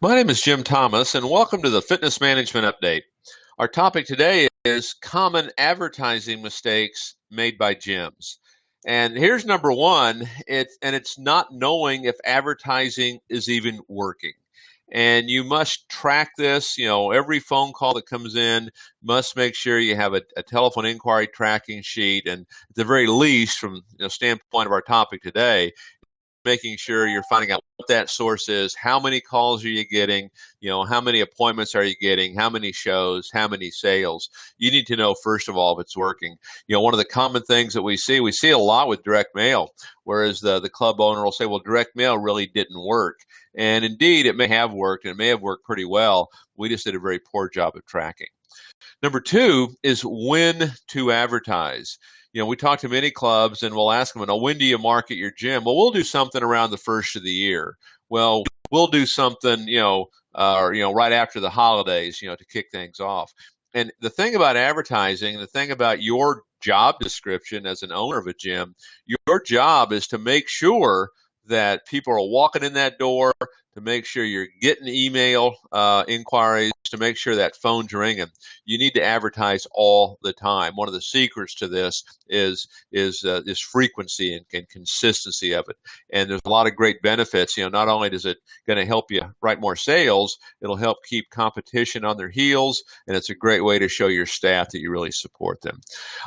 My name is Jim Thomas, and welcome to the Fitness Management Update. Our topic today is common advertising mistakes made by gyms. And here's number one, it's not knowing if advertising is even working. And you must track this, every phone call that comes in must make sure you have a telephone inquiry tracking sheet. And at the very least, from the standpoint of our topic today, making sure you're finding out what that source is, how many calls are you getting, how many appointments are you getting, how many shows, how many sales. You need to know, first of all, if it's working. One of the common things that we see a lot with direct mail, whereas the club owner will say, well, direct mail really didn't work. And indeed, it may have worked, and it may have worked pretty well. We just did a very poor job of tracking. Number two is when to advertise. We talk to many clubs and we'll ask them, when do you market your gym? Well, we'll do something around the first of the year. Well, we'll do something, right after the holidays, to kick things off. And the thing about advertising, the thing about your job description as an owner of a gym, your job is to make sure that people are walking in that door, to make sure you're getting email inquiries, to make sure that phone's ringing. You need to advertise all the time. One of the secrets to this is frequency and consistency of it. And there's a lot of great benefits. Not only does it going to help you write more sales, it'll help keep competition on their heels, and it's a great way to show your staff that you really support them.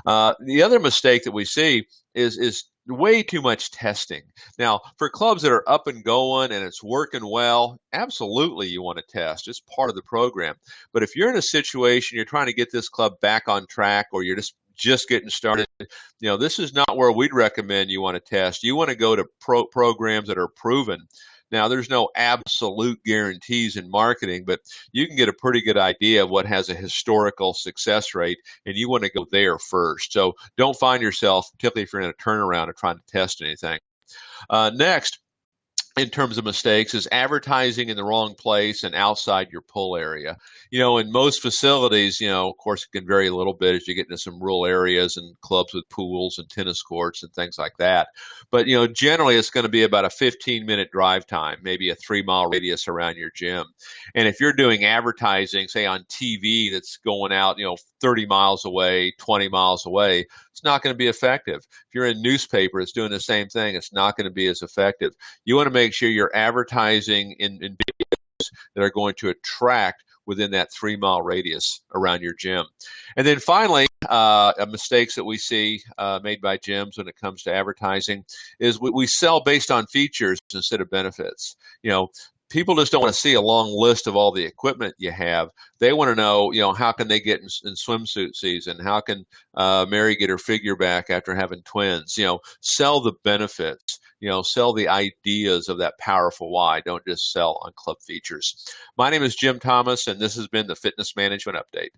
The other mistake that we see is way too much testing. Now, for clubs that are up and going and it's working well, absolutely you want to test. It's part of the program. But if you're in a situation you're trying to get this club back on track, or you're just getting started, this is not where we'd recommend you want to test. You want to go to programs that are proven. Now, there's no absolute guarantees in marketing, but you can get a pretty good idea of what has a historical success rate, and you want to go there first. So don't find yourself, particularly if you're in a turnaround, or trying to test anything. Next, in terms of mistakes, is advertising in the wrong place and outside your pull area. In most facilities, of course, it can vary a little bit as you get into some rural areas and clubs with pools and tennis courts and things like that. But, generally it's going to be about a 15-minute drive time, maybe a 3-mile radius around your gym. And if you're doing advertising, say on TV, that's going out, 30 miles away, 20 miles away, it's not going to be effective. If you're in newspaper, it's doing the same thing. It's not going to be as effective. You want to make sure you're advertising in videos that are going to attract within that 3-mile radius around your gym. And then finally, mistakes that we see made by gyms when it comes to advertising is we sell based on features instead of benefits. People just don't want to see a long list of all the equipment you have. They want to know, how can they get in swimsuit season? How can Mary get her figure back after having twins? Sell the benefits. Sell the ideas of that powerful why. Don't just sell on club features. My name is Jim Thomas, and this has been the Fitness Management Update.